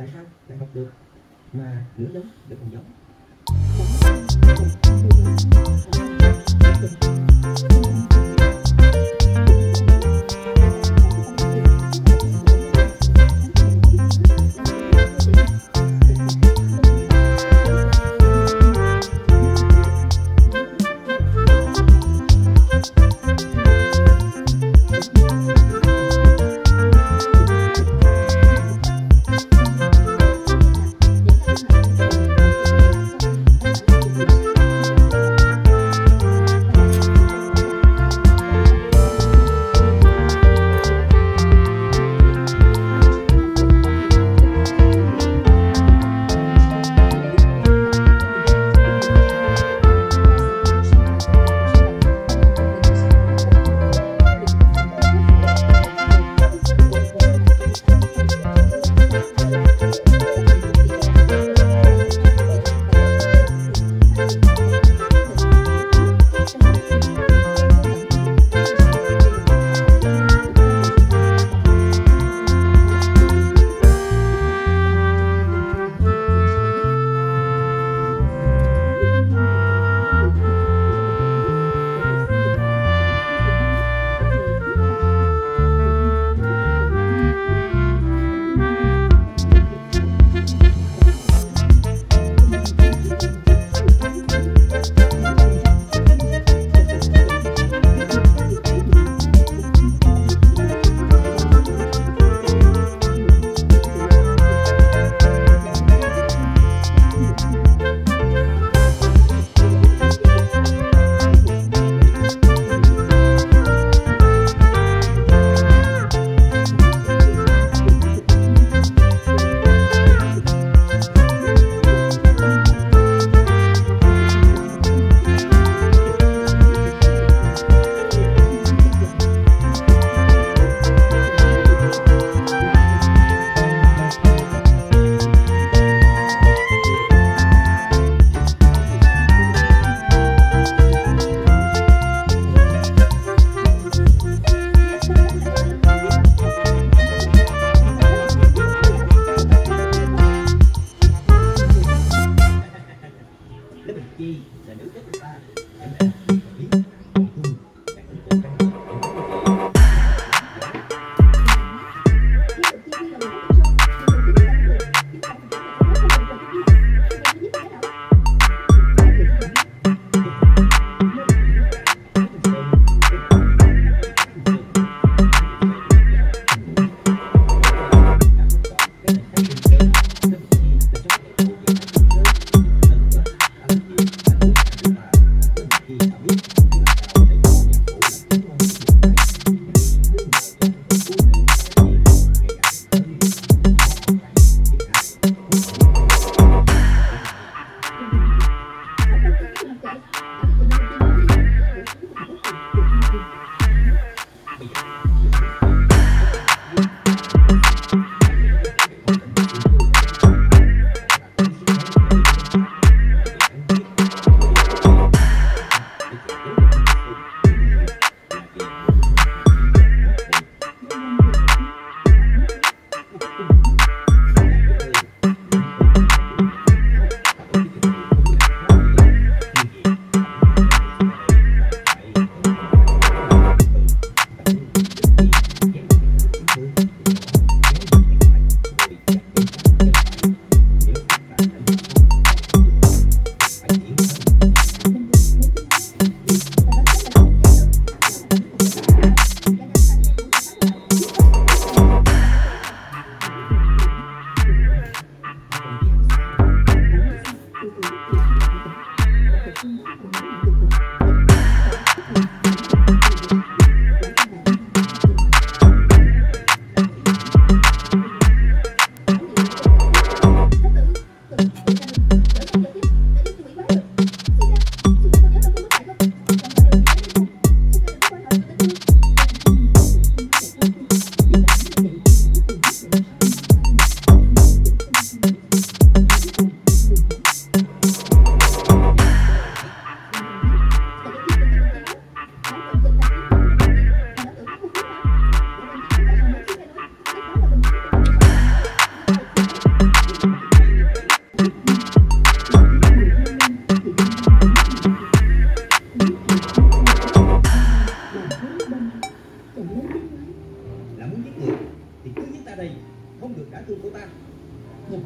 tại sao lại học được mà nửa giống được còn giống? Là nữ chất người ta thì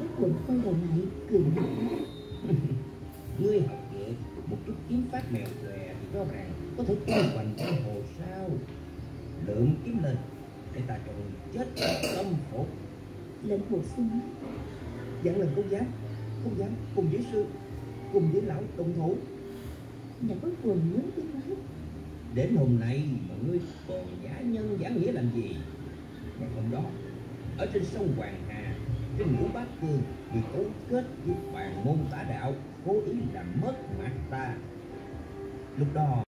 có quận quay đầu lại cười nhạt. Ngươi học nghệ một chút kiếm pháp mèo què thì rõ ràng có thể tung hoành giang hồ sao? Lượm kiếm lên để ta cho ngươi chết tâm phục. Lệnh hồ xuân Dặn lần công dám cùng với sư, cùng với lão đồng thủ. nhà có quần lớn tiếng nói. Đến hôm nay mà ngươi còn giả nhân giả nghĩa làm gì? Ngày hôm đó ở trên sông Hoàng Hà, trên ngũ bát cương, vì cấu kết với bàn môn tả đạo, cố ý làm mất mặt ta. Lúc đó